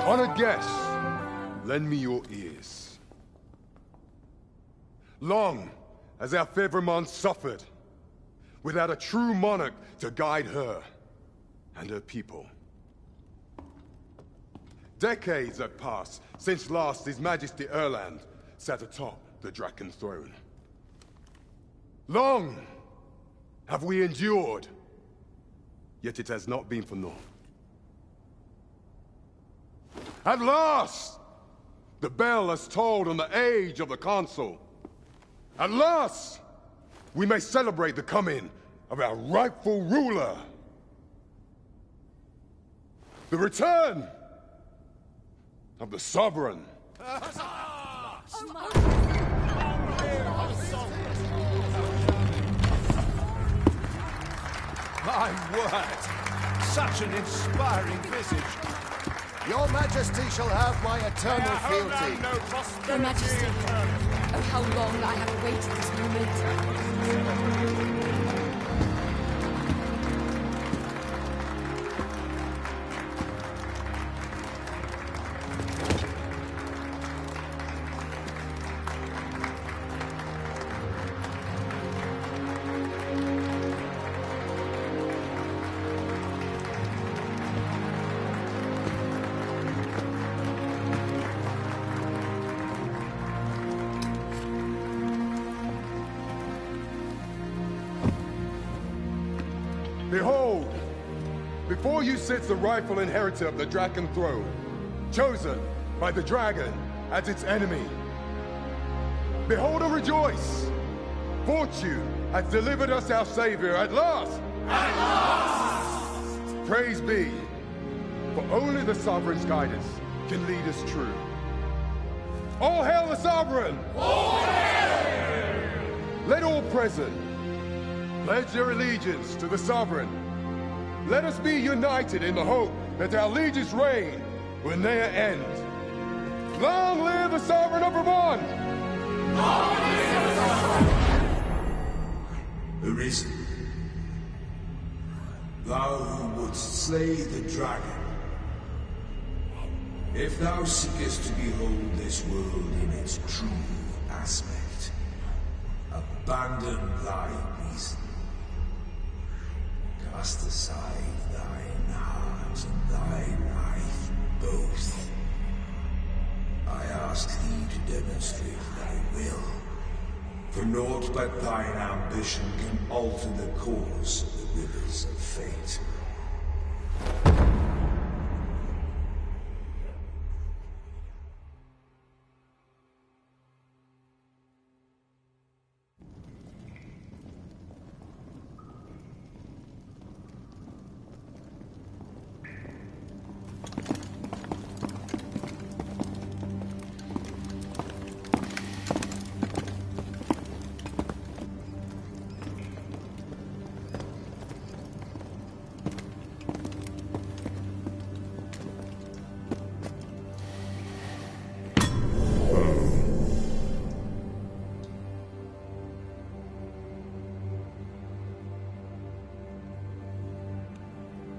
Honored guests, lend me your ears. Long has our Fevrimond suffered, without a true monarch to guide her and her people. Decades have passed since last His Majesty Erland sat atop the Draken throne. Long have we endured, yet it has not been for naught. At last, the bell has tolled on the age of the Council. At last, we may celebrate the coming of our rightful ruler. The return of the Sovereign. My word! Such an inspiring visage. Your Majesty shall have my eternal fealty. Your Majesty, oh, how long I have awaited this moment. Behold, before you sits the rightful inheritor of the Draken throne, chosen by the dragon as its enemy. Behold and rejoice! Fortune has delivered us our savior at last! At last! Praise be, for only the Sovereign's guidance can lead us true. All hail the Sovereign! All hail! Let all present pledge their allegiance to the Sovereign. Let us be united in the hope that our liege's reign will ne'er end. Long live the Sovereign of Vermont! Long live the Sovereign! Arisen, thou who wouldst slay the dragon, if thou seekest to behold this world in its true aspect, abandon thy reason. Cast aside thine heart and thy life both. I ask thee to demonstrate thy will, for naught but thine ambition can alter the course of the rivers of fate.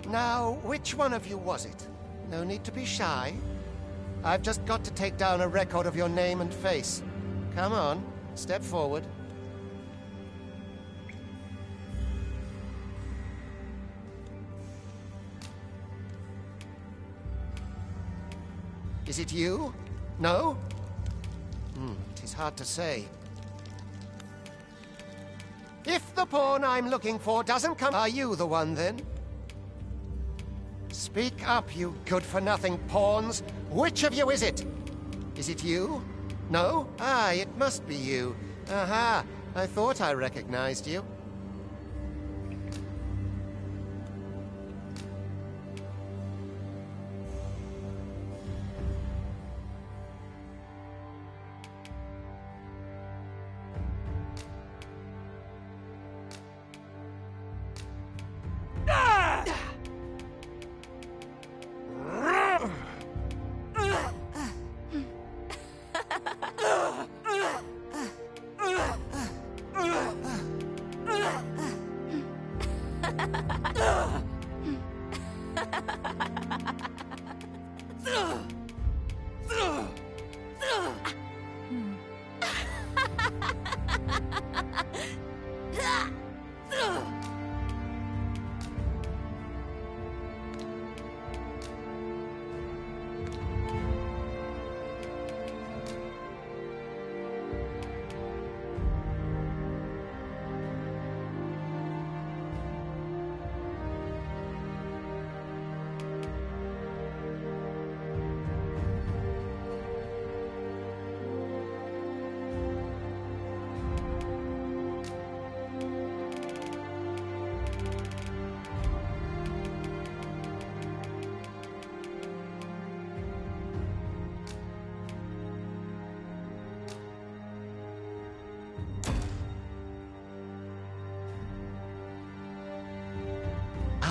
Now, which one of you was it? No need to be shy. I've just got to take down a record of your name and face. Come on, step forward. Is it you? No? It is hard to say. If the pawn I'm looking for doesn't come, are you the one then? Speak up, you good-for-nothing pawns. Which of you is it? Is it you? No? Ah, it must be you. Aha, I thought I recognized you.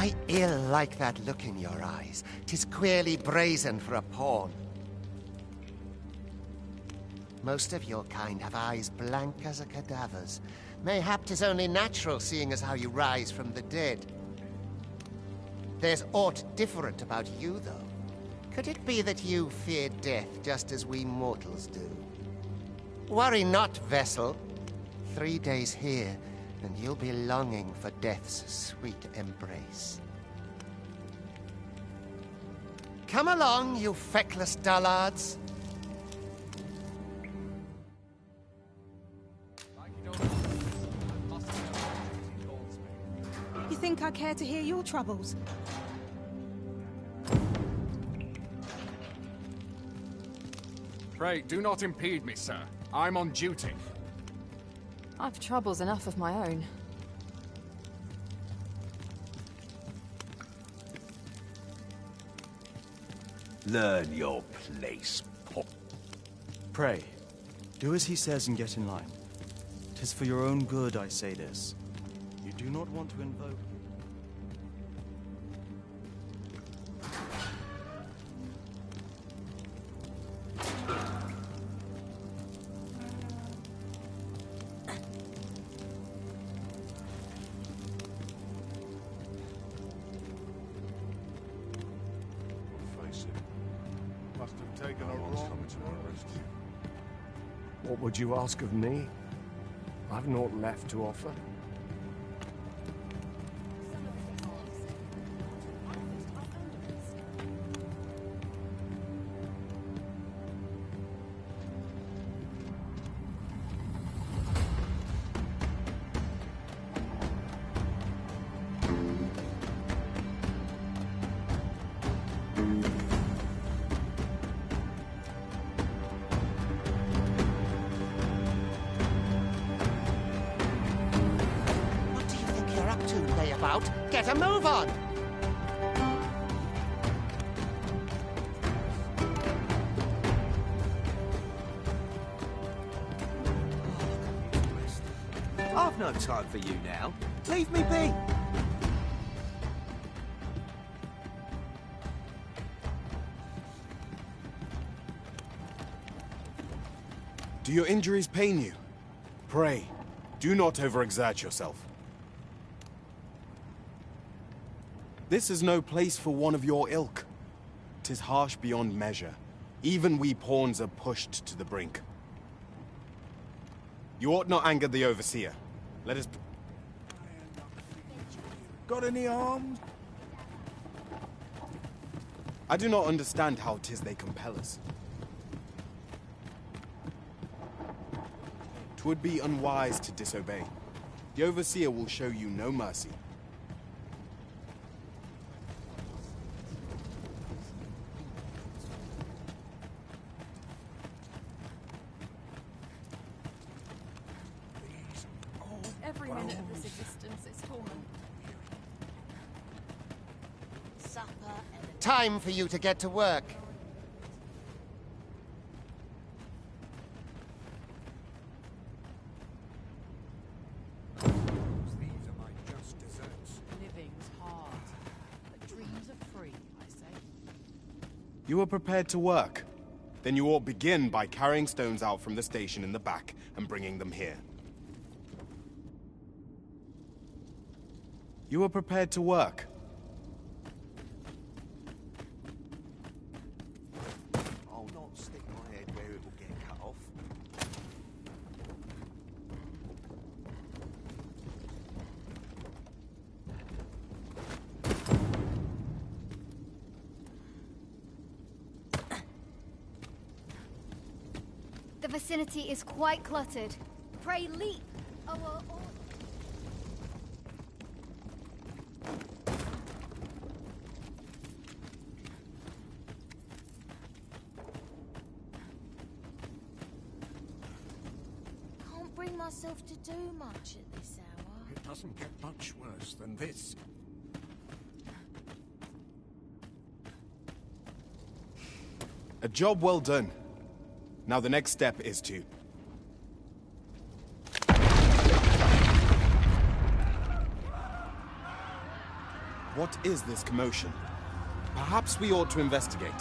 I ill like that look in your eyes. 'Tis queerly brazen for a pawn. Most of your kind have eyes blank as a cadaver's. Mayhap 'tis only natural, seeing as how you rise from the dead. There's aught different about you, though. Could it be that you fear death just as we mortals do? Worry not, vessel. 3 days here, and you'll be longing for death's sweet embrace. Come along, you feckless dullards. You think I care to hear your troubles? Pray, do not impede me, sir. I'm on duty. I've troubles enough of my own. Learn your place, Pop. Pray, do as he says and get in line. 'Tis for your own good I say this. You do not want to invoke... Must have taken a wrong turn. What would you ask of me? I've naught left to offer. Get a move on! I've no time for you now. Leave me be. Do your injuries pain you? Pray, do not overexert yourself. This is no place for one of your ilk. 'Tis harsh beyond measure. Even we pawns are pushed to the brink. You ought not anger the overseer. Let us... Got any arms? I do not understand how 'tis they compel us. 'Twould be unwise to disobey. The overseer will show you no mercy. Every minute of this existence is torment. Supper and... Time for you to get to work. These are my just desserts. Living's hard, but dreams are free, I say. You are prepared to work. Then you ought begin by carrying stones out from the station in the back and bringing them here. You are prepared to work. can't stick my head where it will get cut off. The vicinity is quite cluttered. Pray leap. Can't bring myself to do much at this hour. It doesn't get much worse than this. A job well done. Now the next step is to... What is this commotion? Perhaps we ought to investigate.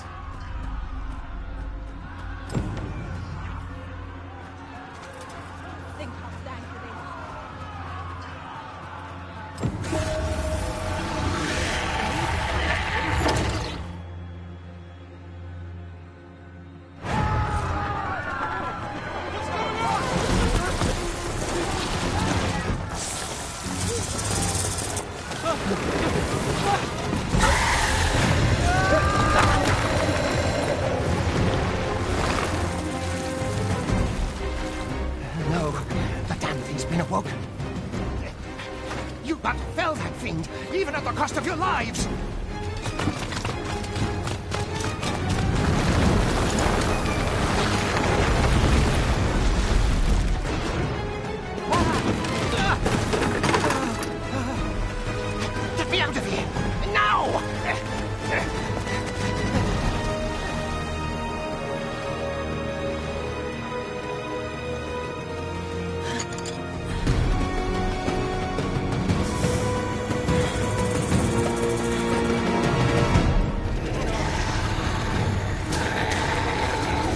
Think I'll stand for this. No, the damn thing's been awoken. You but fell that fiend, even at the cost of your lives! Get me out of here! Now!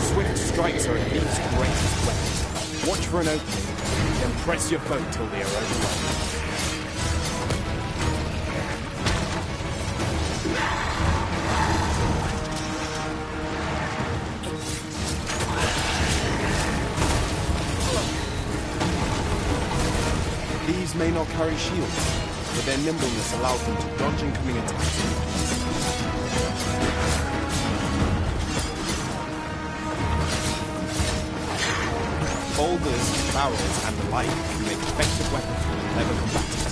Swift strikes are a thief's greatest weapon. Watch for an opening, then press your foe till they are overwhelmed. These may not carry shields, but their nimbleness allows them to dodge incoming attacks. Boulders, barrels, and the like can make effective weapons for a clever combatant.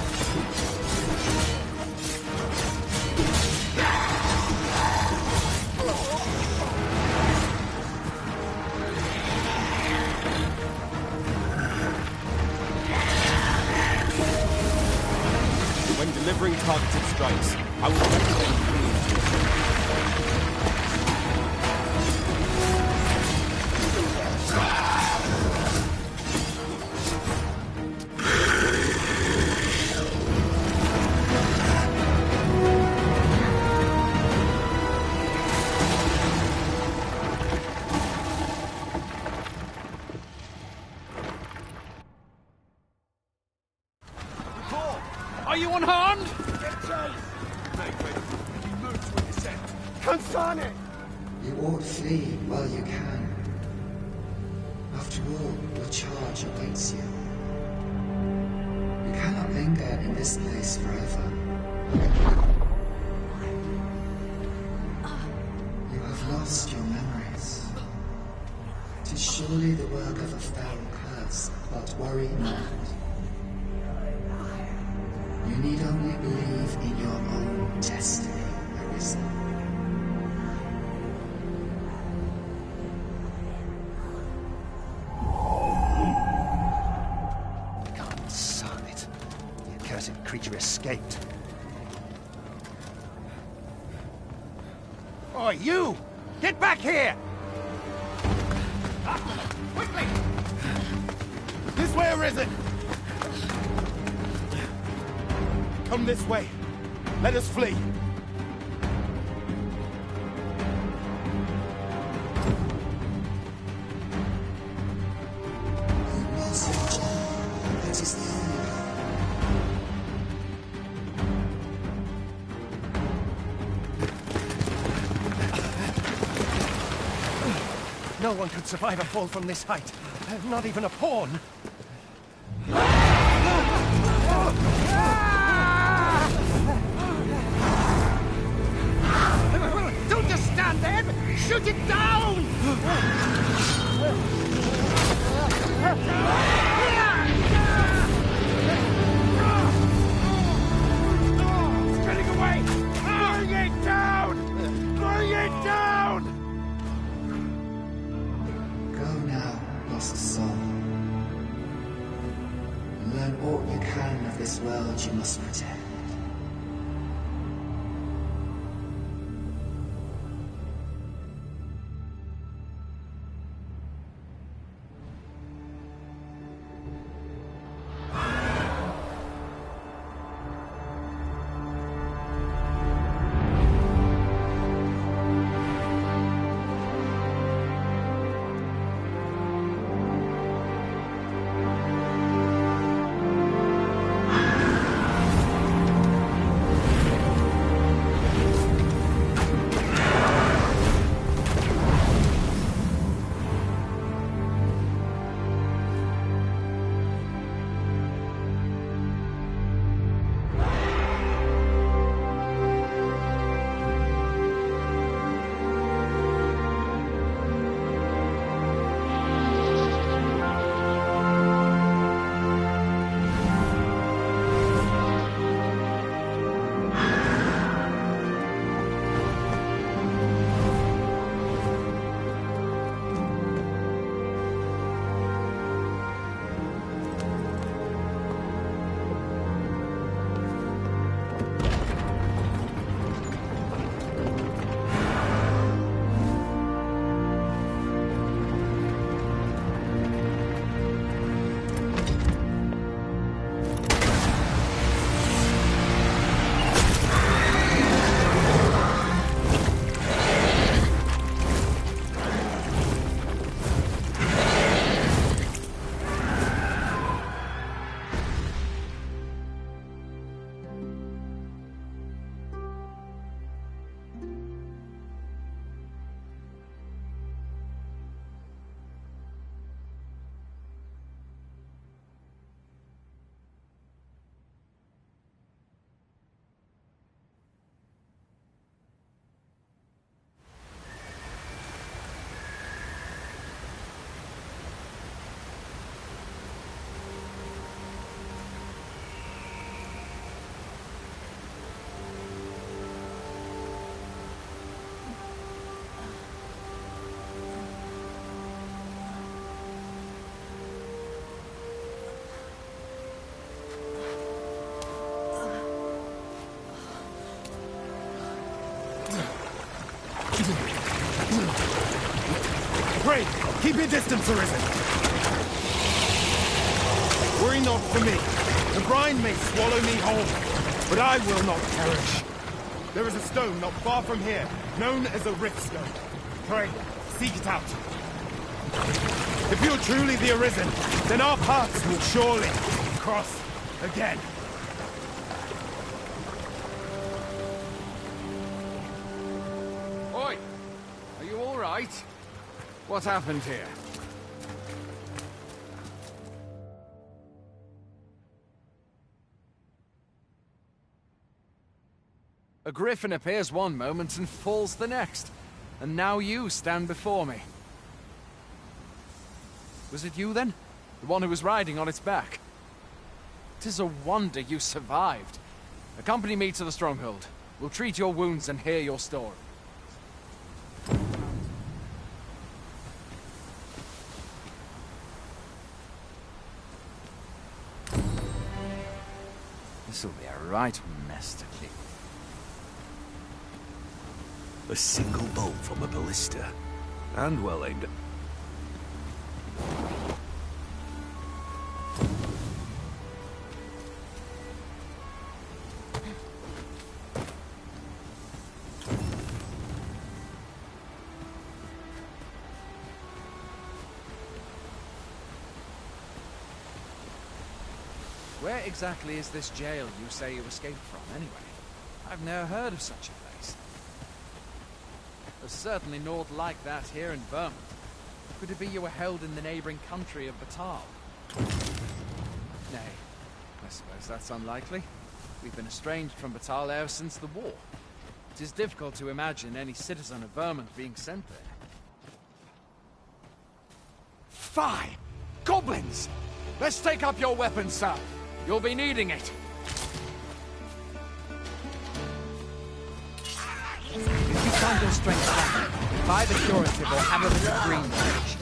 When delivering targeted strikes, I would recommend clinging to it. Are you unharmed? Make ready. You move to a descent. Consane! You ought flee while you can. After all, your charge awaits you. You cannot linger in this place forever. You have lost your memories. It is surely the work of a foul curse, but worry not. You need only believe in your own destiny, Arisa. Consane it. The accursed creature escaped. Oh, you! Get back here! Quickly! This way, Arisen! Come this way. Let us flee. That is the only way. No one could survive a fall from this height. Not even a pawn. Don't just stand there! Shoot it down! It's getting away! Bring it down! Bring it down! Go now, lost soul. Learn all you can of this world you must protect. Pray, keep your distance, Arisen. Worry not for me. The brine may swallow me whole, but I will not perish. There is a stone not far from here, known as a Rift Stone. Pray, seek it out. If you're truly the Arisen, then our paths will surely cross again. Oi! Are you all right? What happened here? A griffin appears one moment and falls the next. And now you stand before me. Was it you then? The one who was riding on its back? 'Tis a wonder you survived. Accompany me to the stronghold. We'll treat your wounds and hear your story. This'll be a right mess to keep. A single bolt from a ballista. And well aimed. Where exactly is this jail you say you escaped from, anyway? I've never heard of such a place. There's certainly naught like that here in Vermont. Could it be you were held in the neighboring country of Batal? Nay, I suppose that's unlikely. We've been estranged from Batal ever since the war. It is difficult to imagine any citizen of Vermont being sent there. Fie! Goblins! Let's take up your weapons, sir. You'll be needing it. If you find your strength lacking, buy the curative or have a bit of green rage.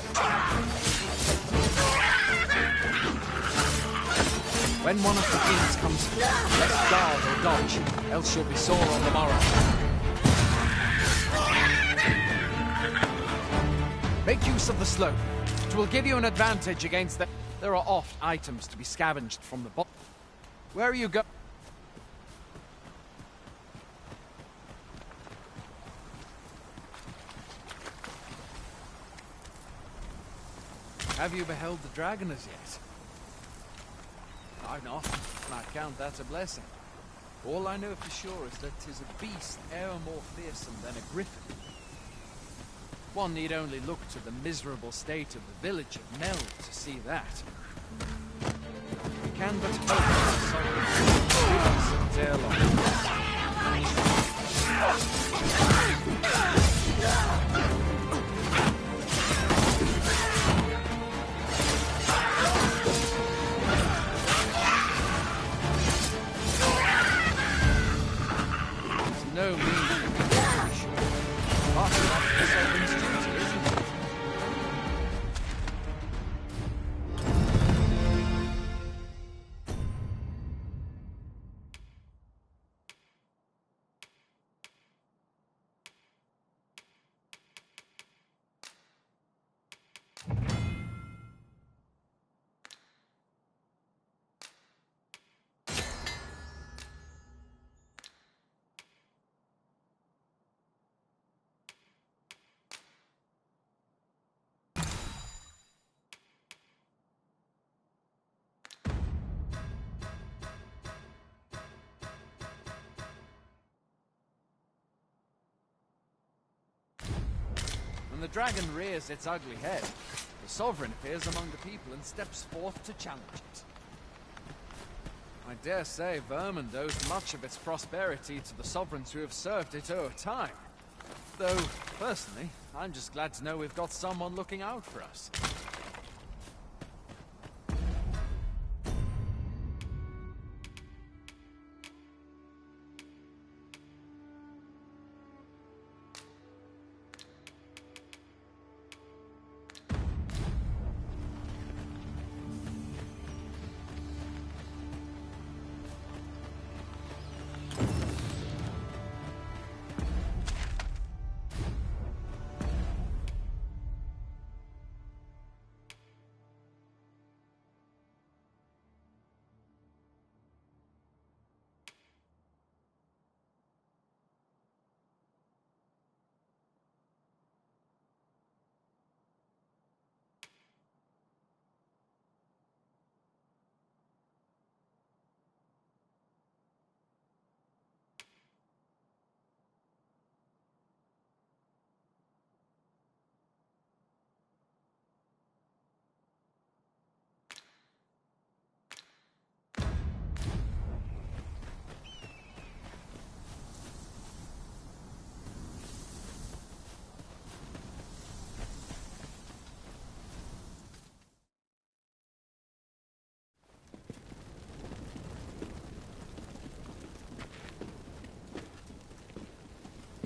When one of the fiends comes, let's guard or dodge, else you'll be sore on the morrow. Make use of the slope. It will give you an advantage against the... There are oft items to be scavenged from the bottom. Where are you going? Have you beheld the dragon as yet? I've not, and I count that a blessing. All I know for sure is that 'tis a beast e'er more fearsome than a griffin. One need only look to the miserable state of the village of Mel to see that. We can but hope that the sovereign will ere long. It's no mean reward, for sure. Part of that the sovereign's duty, isn't it? When the dragon rears its ugly head, the sovereign appears among the people and steps forth to challenge it. I dare say Vermont owes much of its prosperity to the sovereigns who have served it o'er time. Though, personally, I'm just glad to know we've got someone looking out for us.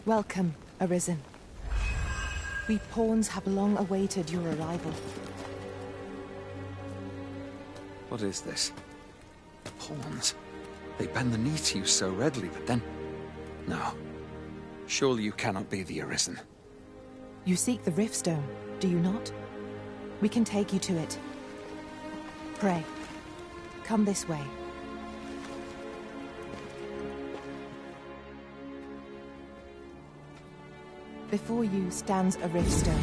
Welcome, Arisen. We pawns have long awaited your arrival. What is this? Pawns? They bend the knee to you so readily, but then... No. Surely you cannot be the Arisen. You seek the Riftstone, do you not? We can take you to it. Pray, come this way. Before you stands a Riftstone.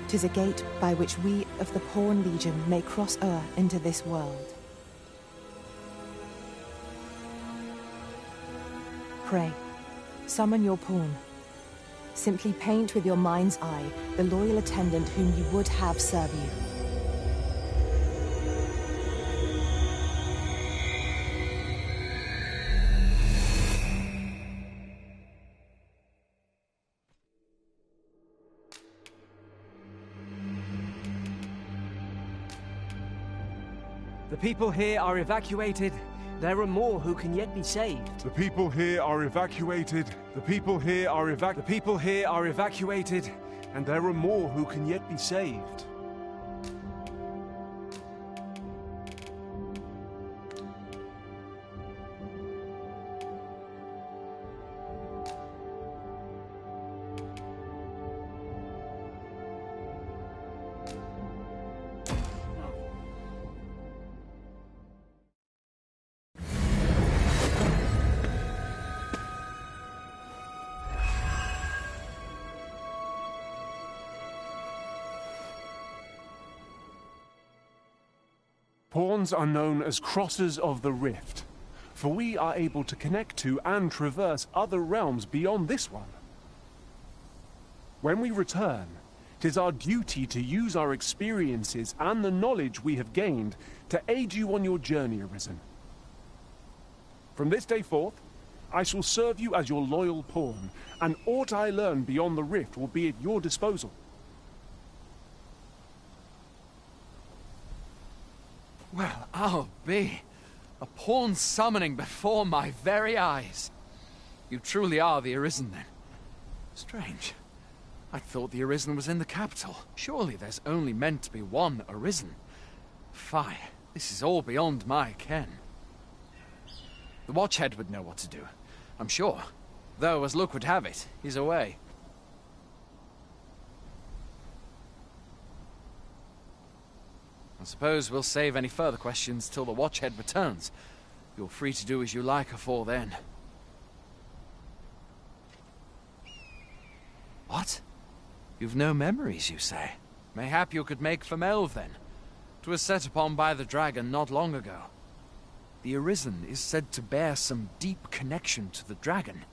"'Tis a gate by which we of the Pawn Legion may cross o'er into this world. Pray, Summon your pawn. Simply paint with your mind's eye the loyal attendant whom you would have serve you. The people here are evacuated. There are more who can yet be saved. The people here are evacuated. The people here are evacuated, and there are more who can yet be saved. Pawns are known as crossers of the rift, for we are able to connect to and traverse other realms beyond this one. When we return, 'tis our duty to use our experiences and the knowledge we have gained to aid you on your journey, Arisen. From this day forth, I shall serve you as your loyal pawn, and aught I learn beyond the rift will be at your disposal. Well, I'll be. A pawn summoning before my very eyes. You truly are the Arisen, then. Strange. I thought the Arisen was in the capital. Surely there's only meant to be one Arisen. Fie, this is all beyond my ken. The Watchhead would know what to do, I'm sure. Though, as luck would have it, he's away. I suppose we'll save any further questions till the Watchhead returns. You're free to do as you like afore then. What? You've no memories, you say? Mayhap you could make for Melve, then. 'Twas set upon by the dragon not long ago. The Arisen is said to bear some deep connection to the dragon.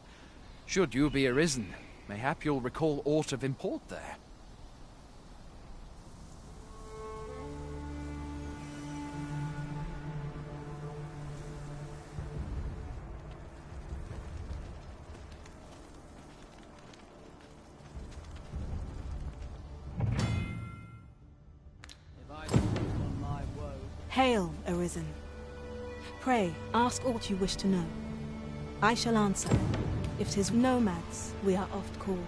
Should you be Arisen, mayhap you'll recall aught of import there. Hail, Arisen. Pray, ask aught you wish to know. I shall answer, if 'tis nomads we are oft called.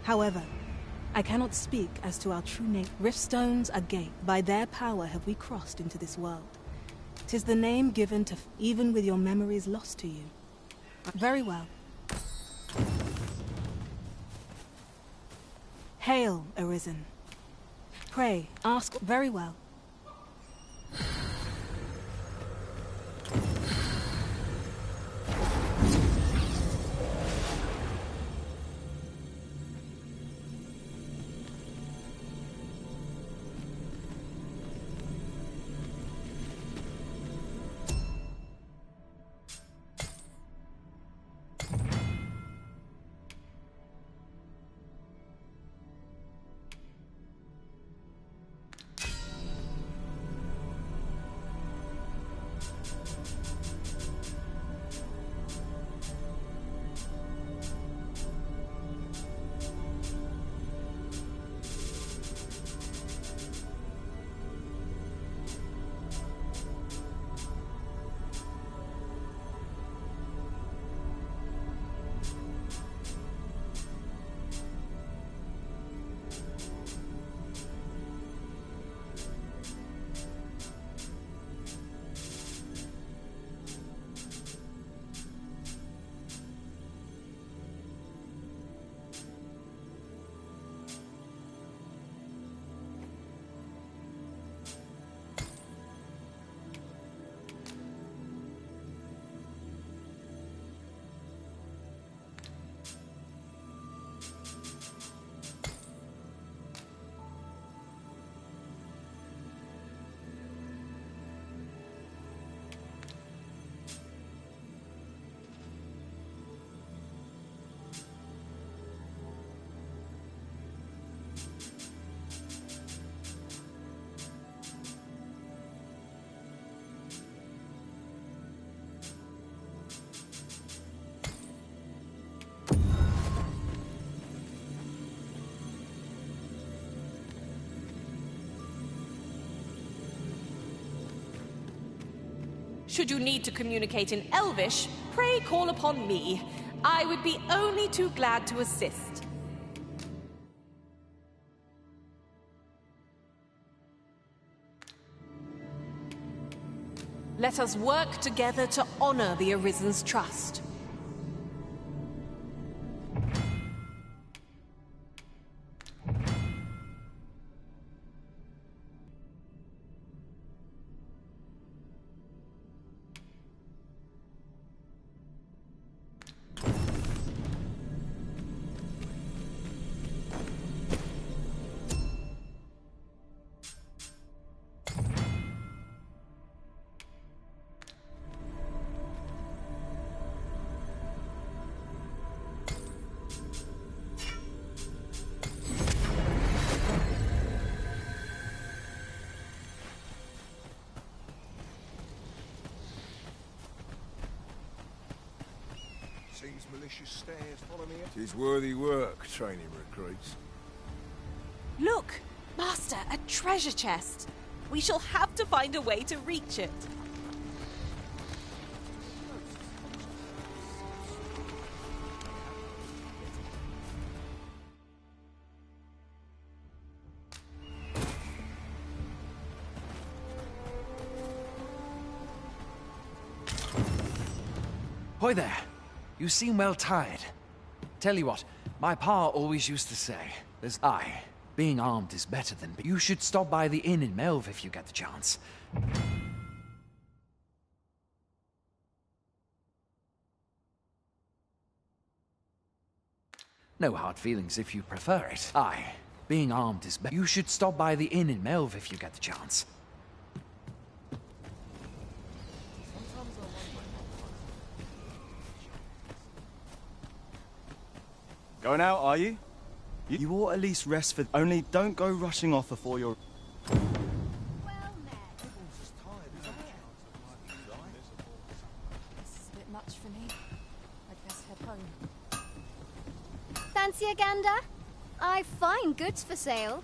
However, I cannot speak as to our true name. Riftstones are gate. By their power have we crossed into this world. 'Tis the name given to even with your memories lost to you. Very well. Hail, Arisen. Pray, ask very well. Should you need to communicate in Elvish, pray call upon me. I would be only too glad to assist. Let us work together to honor the Arisen's trust. Seems malicious stares follow me. 'Tis worthy work, training recruits. Look! Master, a treasure chest! We shall have to find a way to reach it. Hoy there. You seem well tired. Tell you what, my pa always used to say, there's being armed is better than... You should stop by the inn in Melve if you get the chance. No hard feelings if you prefer it. Being armed is better. You should stop by the inn in Melve if you get the chance. Going out, are you? You ought at least rest for... Only don't go rushing off before you're... This is a bit much for me. I'd best head home. Fancy a gander? I've fine goods for sale.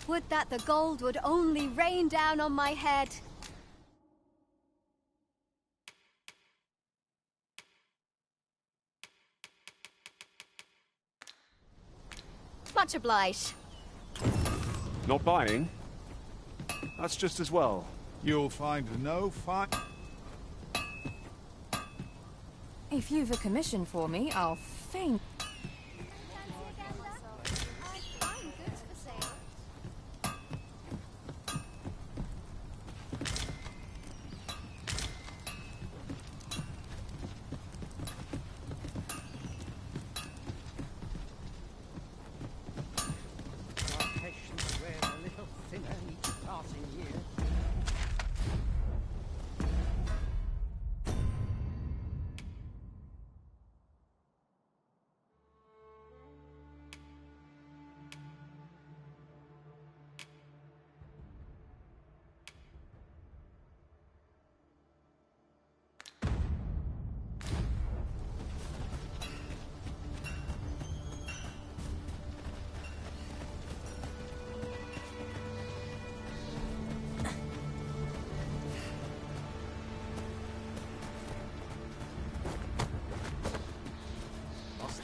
Would that the gold would only rain down on my head. Much obliged. Not buying? That's just as well. You'll find no fight. If you've a commission for me, I'll faint.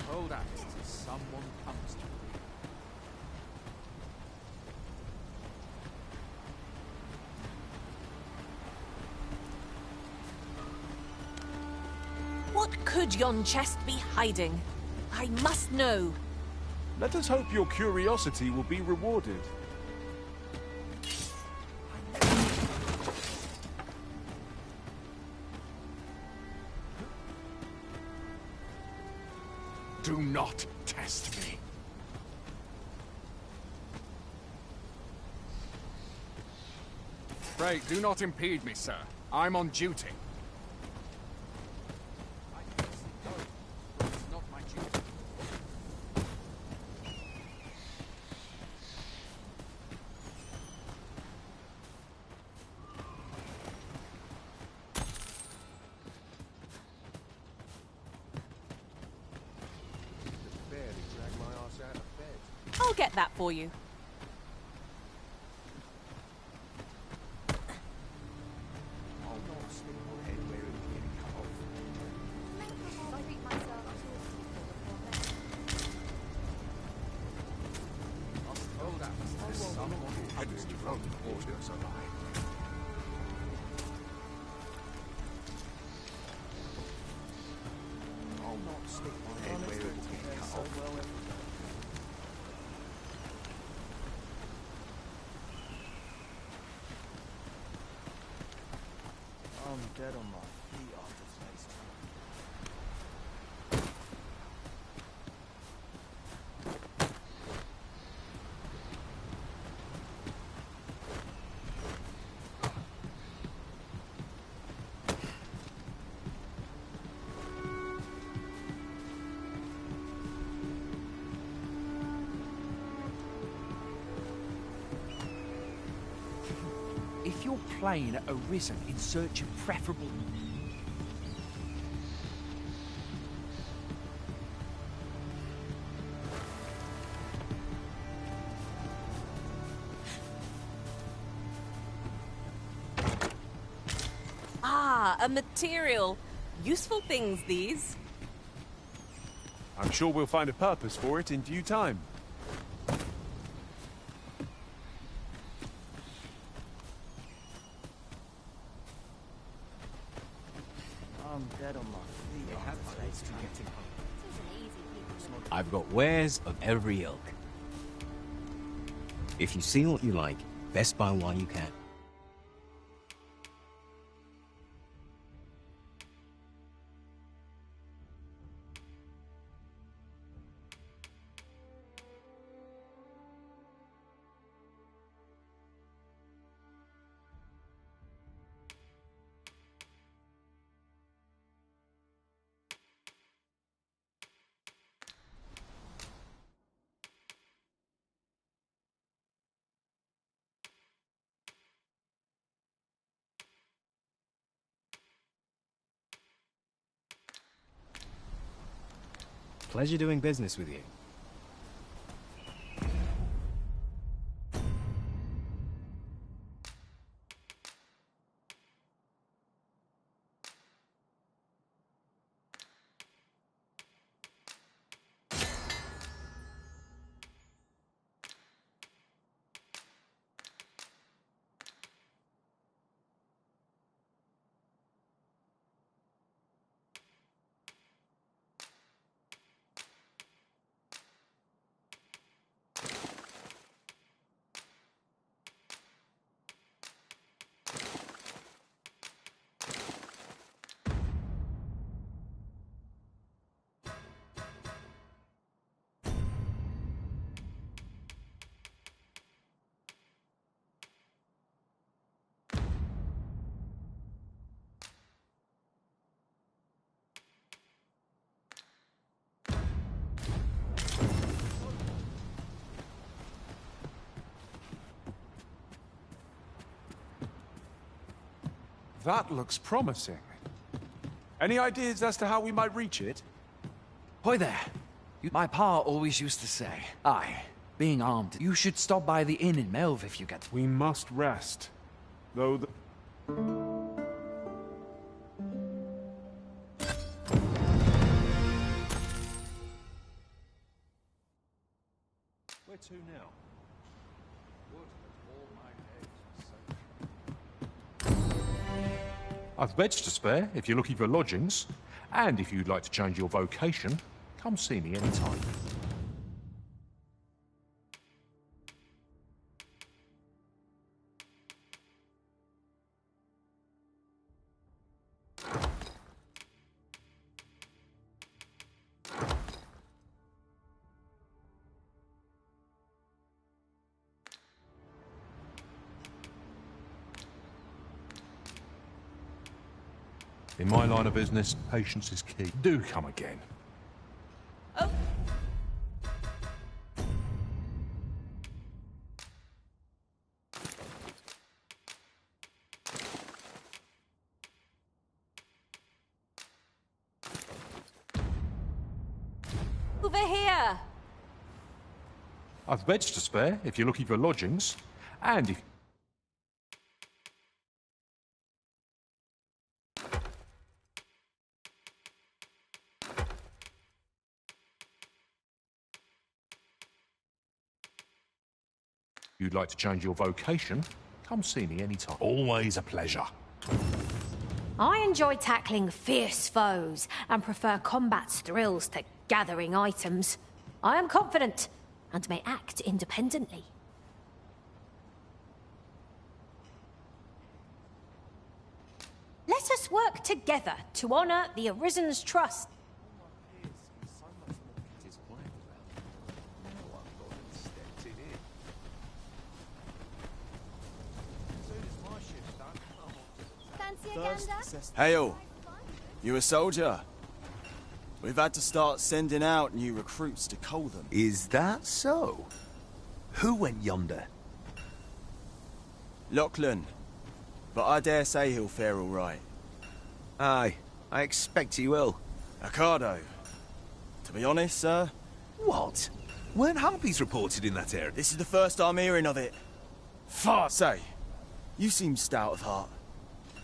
Hold out till someone comes to me. What could yon chest be hiding? I must know. Let us hope your curiosity will be rewarded. Do not test me. Pray, do not impede me, sir. I'm on duty. It's not my duty. get that for you. I'm dead on my feet after today's time. If you're playing at Arisen in search of preferable... Ah, a material. Useful things, these. I'm sure we'll find a purpose for it in due time. I'm dead on my feet after today's time. I've got wares of every ilk. If you see what you like, best buy while you can. Pleasure doing business with you. That looks promising. Any ideas as to how we might reach it? Hoy there. My pa always used to say, aye, being armed, you should stop by the inn in Melve if you get... We must rest. Though the... Where to now? I've beds to spare if you're looking for lodgings. And if you'd like to change your vocation, come see me anytime. In my line of business, patience is key. Do come again. Oh. Over here. I've beds to spare if you're looking for lodgings, and if you'd like to change your vocation, come see me anytime. Always a pleasure. I enjoy tackling fierce foes and prefer combat's thrills to gathering items. I am confident and may act independently. Let us work together to honor the Arisen's trust. Hey all, you a soldier? We've had to start sending out new recruits to Colden. Is that so? Who went yonder? Lachlan, but I dare say he'll fare all right. Aye, I expect he will. Ocado. To be honest, sir... What? Weren't harpies reported in that area? This is the first I'm hearing of it. Fart! Say, you seem stout of heart.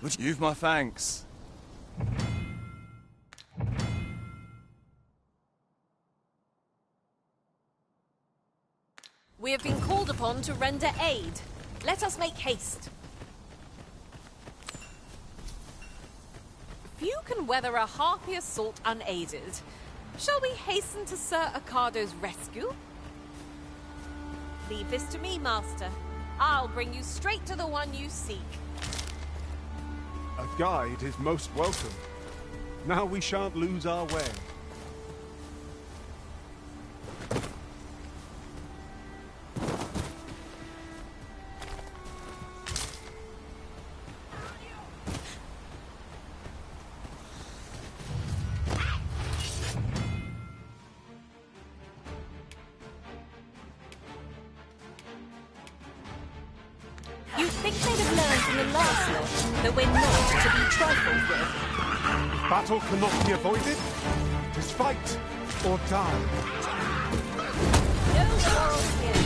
Would you've my thanks. We have been called upon to render aid. Let us make haste. Few can weather a harpy assault unaided. Shall we hasten to Sir Ocado's rescue? Leave this to me, Master. I'll bring you straight to the one you seek. A guide is most welcome. Now we shan't lose our way. You'd think they'd have learned from the last lot that we're not to be trifled with. If battle cannot be avoided, 'tis fight or die. No quarrels here.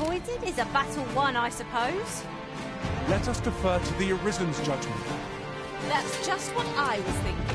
Avoided is a battle won, I suppose. Let us defer to the Arisen's judgment. That's just what I was thinking.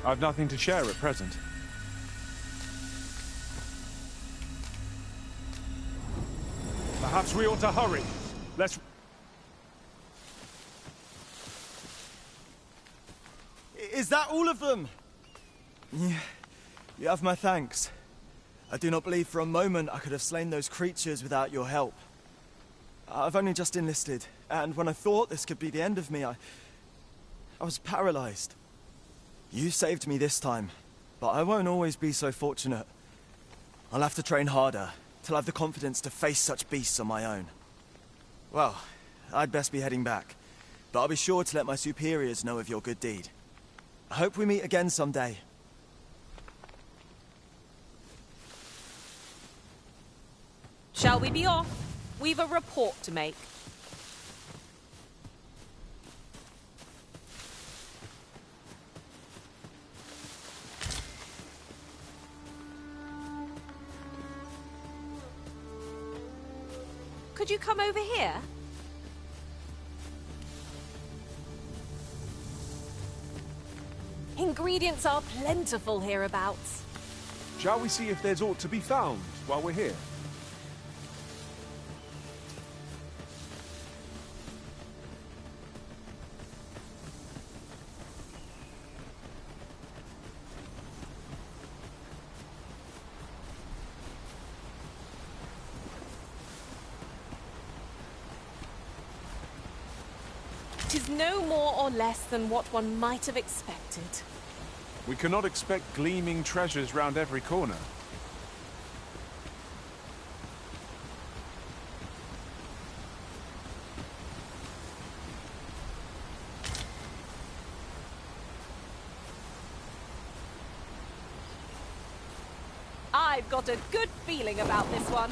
I've nothing to share at present. Perhaps we ought to hurry. Let's... Is that all of them? Yeah, you have my thanks. I do not believe for a moment I could have slain those creatures without your help. I've only just enlisted, and when I thought this could be the end of me, I was paralyzed. You saved me this time, but I won't always be so fortunate. I'll have to train harder, till I've the confidence to face such beasts on my own. Well, I'd best be heading back, but I'll be sure to let my superiors know of your good deed. I hope we meet again someday. Shall we be off? We've a report to make. Could you come over here? Ingredients are plentiful hereabouts. Shall we see if there's aught to be found while we're here? Tis no more or less than what one might have expected. We cannot expect gleaming treasures round every corner. I've got a good feeling about this one.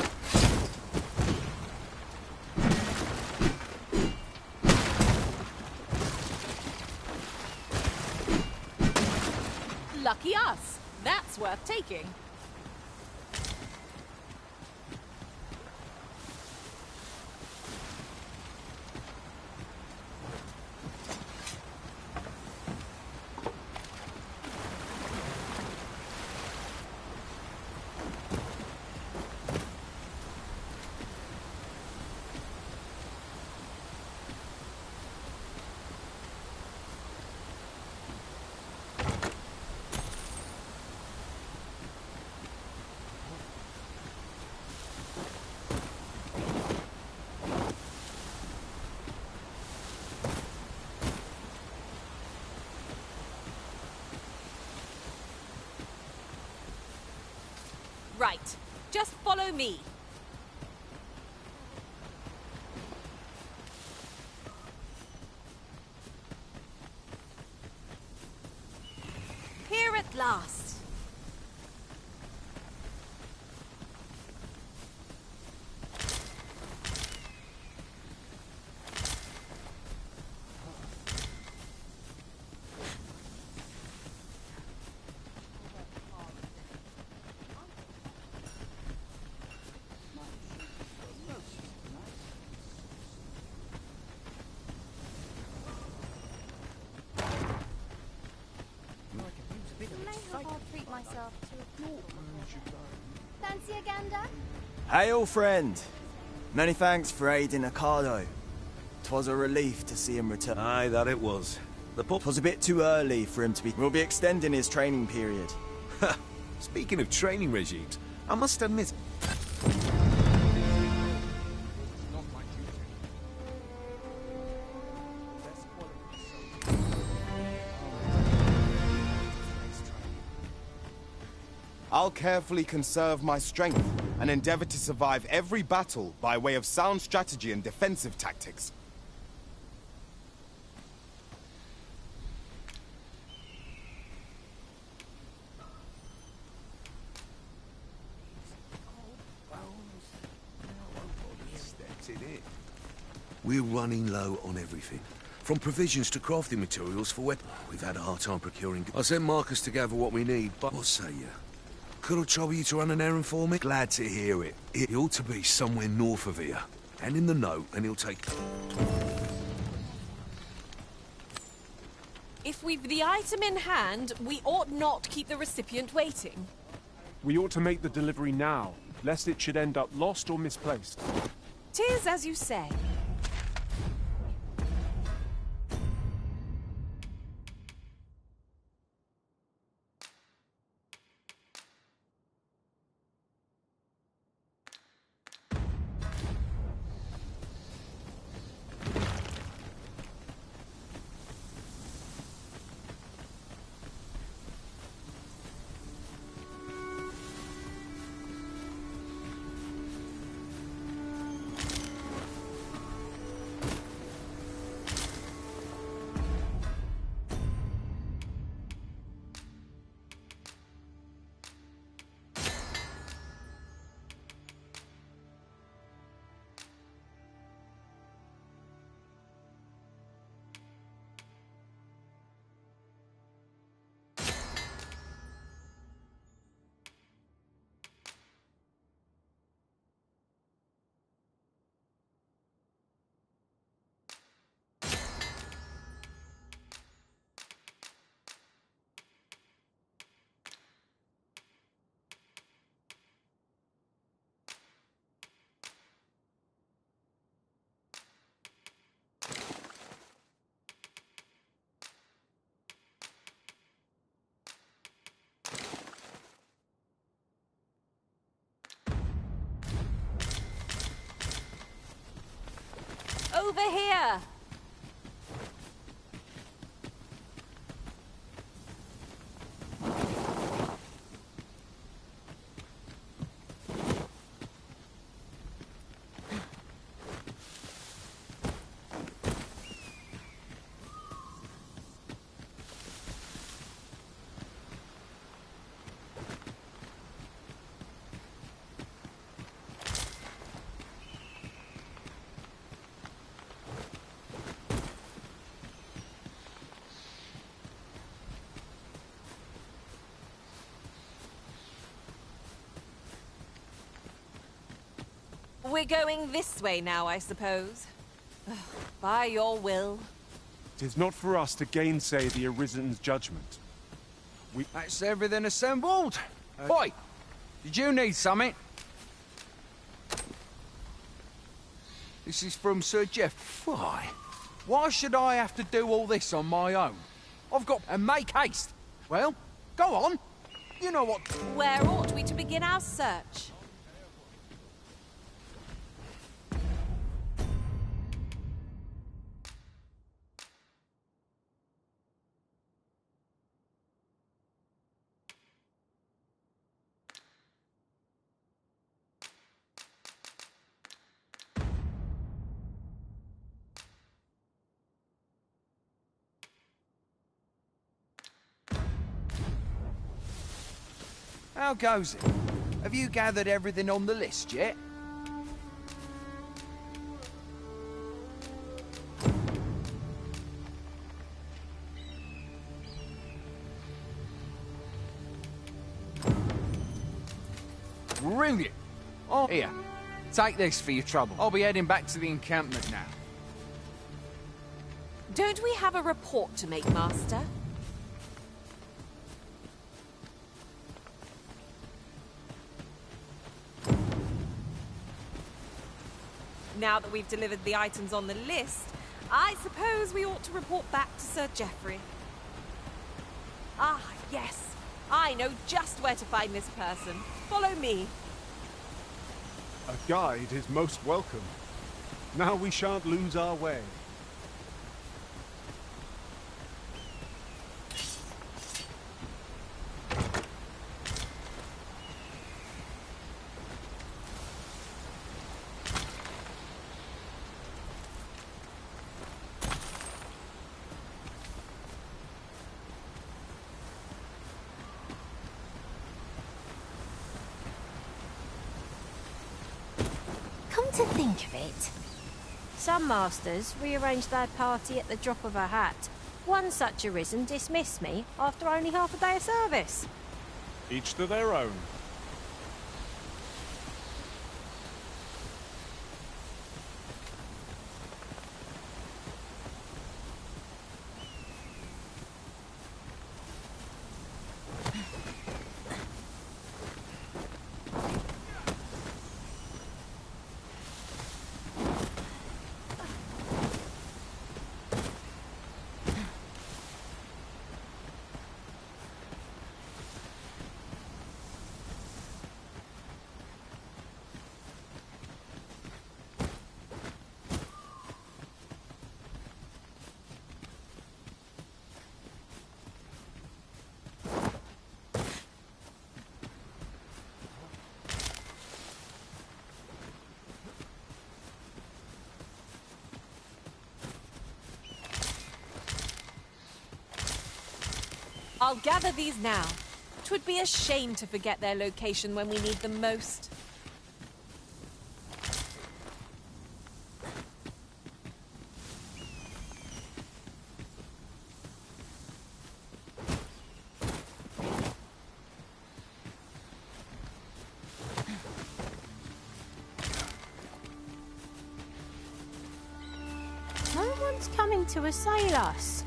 Lucky us. That's worth taking. Right. Just follow me. Here at last. Fancy a gander? Hail, friend. Many thanks for aiding Ocado. 'Twas a relief to see him return. Aye, that it was. The pup 'Twas a bit too early for him to be... We'll be extending his training period. Speaking of training regimes, I must admit... I'll carefully conserve my strength and endeavor to survive every battle by way of sound strategy and defensive tactics. We're running low on everything. From provisions to crafting materials for weapons. We've had a hard time procuring... I sent Marcus to gather what we need, but... What say you? Could I trouble you to run an errand for me? Glad to hear it. He ought to be somewhere north of here. Hand him the note, and he'll take... If we've the item in hand, we ought not keep the recipient waiting. We ought to make the delivery now, lest it should end up lost or misplaced. 'Tis as you say. Over here! We're going this way now, I suppose. By your will. 'Tis not for us to gainsay the Arisen's judgment. That's everything assembled. Boy, did you need something? This is from Sir Jeff. Why should I have to do all this on my own? I've got... And make haste. Well, go on. You know what... Where ought we to begin our search? How goes it? Have you gathered everything on the list yet? Brilliant! Oh, here. Take this for your trouble. I'll be heading back to the encampment now. Don't we have a report to make, Master? Now that we've delivered the items on the list, I suppose we ought to report back to Sir Geoffrey. Ah, yes. I know just where to find this person. Follow me. A guide is most welcome. Now we shan't lose our way. To think of it, some masters rearrange their party at the drop of a hat. One such Arisen dismissed me after only half a day of service. Each to their own. I'll gather these now. 'Twould be a shame to forget their location when we need them most. No one's coming to assail us.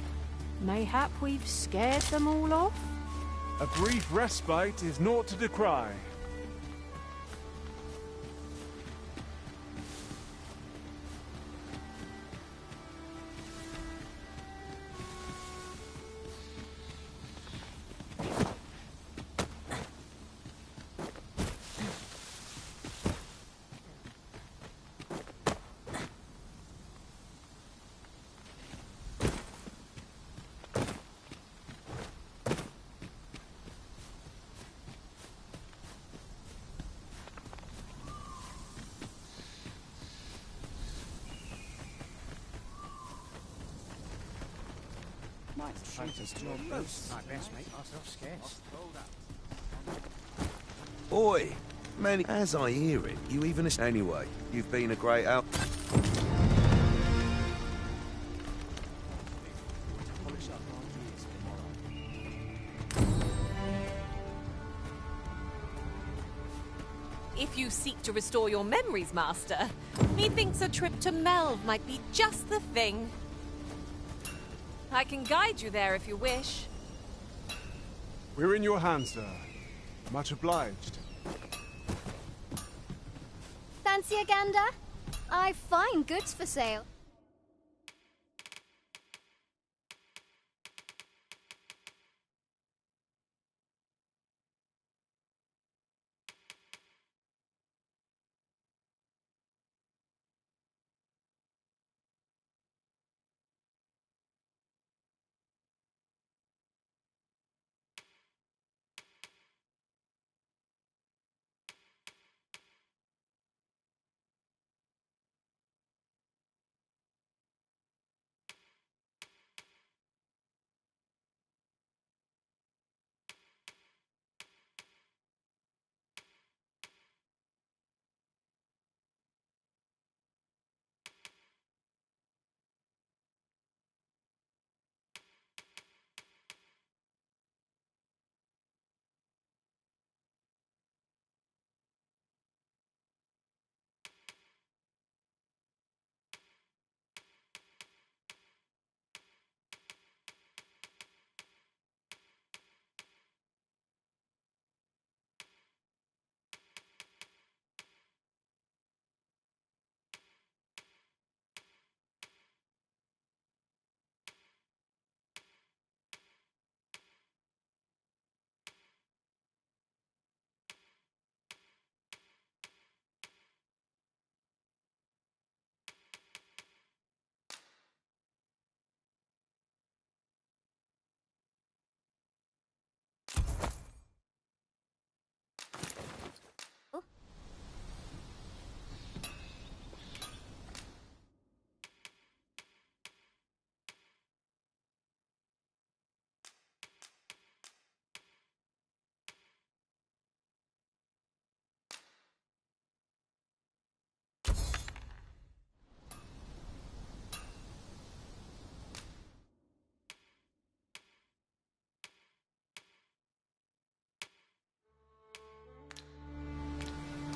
Mayhap we've scared them all off? A brief respite is naught to decry. I best make myself scarce. Oi, man, as I hear it, you even... Anyway, you've been a great help. If you seek to restore your memories, Master, methinks a trip to Melve might be just the thing. I can guide you there if you wish. We're in your hands, sir. Much obliged. Fancy a gander? I've fine goods for sale.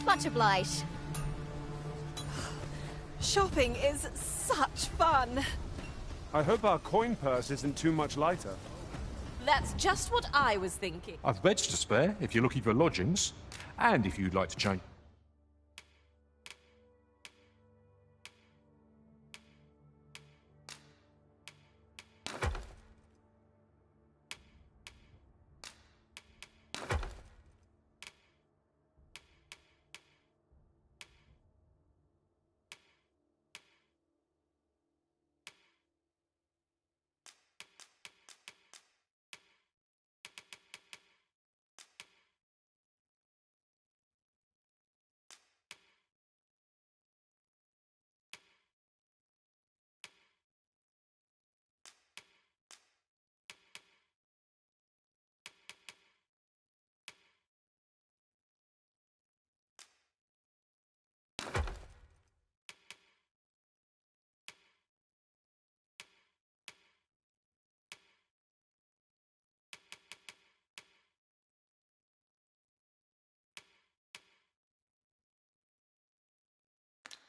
Much obliged. Shopping is such fun. I hope our coin purse isn't too much lighter. That's just what I was thinking. I've beds to spare if you're looking for lodgings, and if you'd like to change...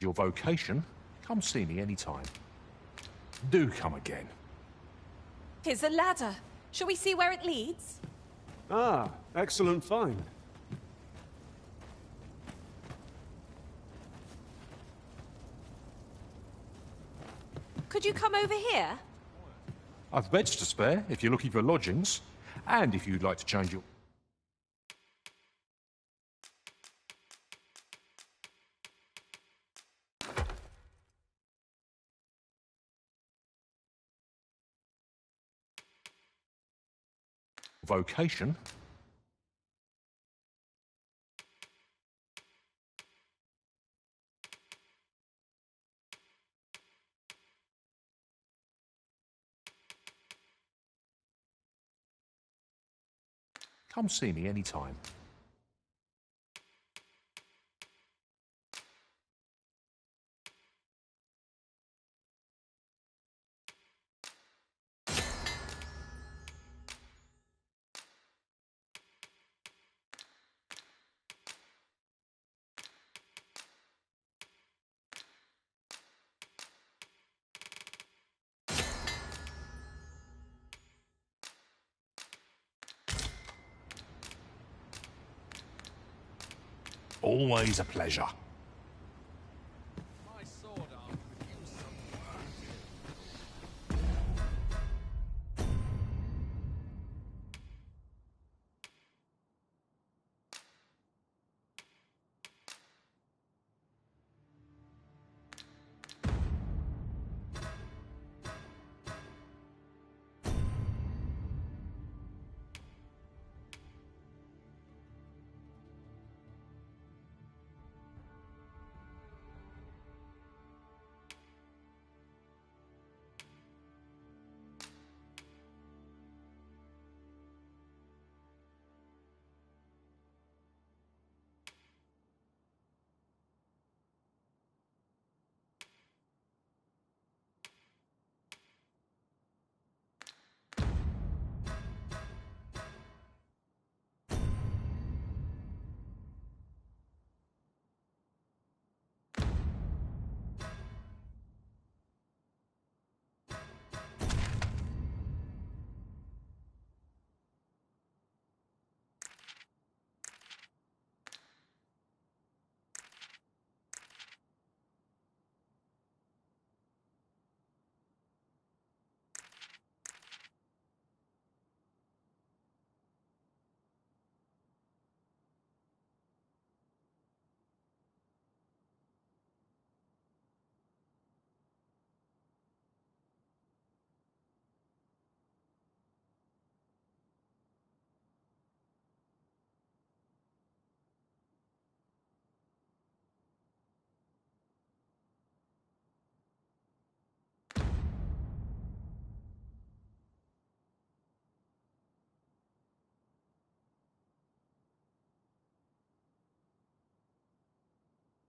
your vocation, come see me anytime. Do come again. Here's a ladder. Shall we see where it leads? Ah, excellent find. Could you come over here? I've beds to spare if you're looking for lodgings, and if you'd like to change your... vocation. Come see me anytime. Always a pleasure.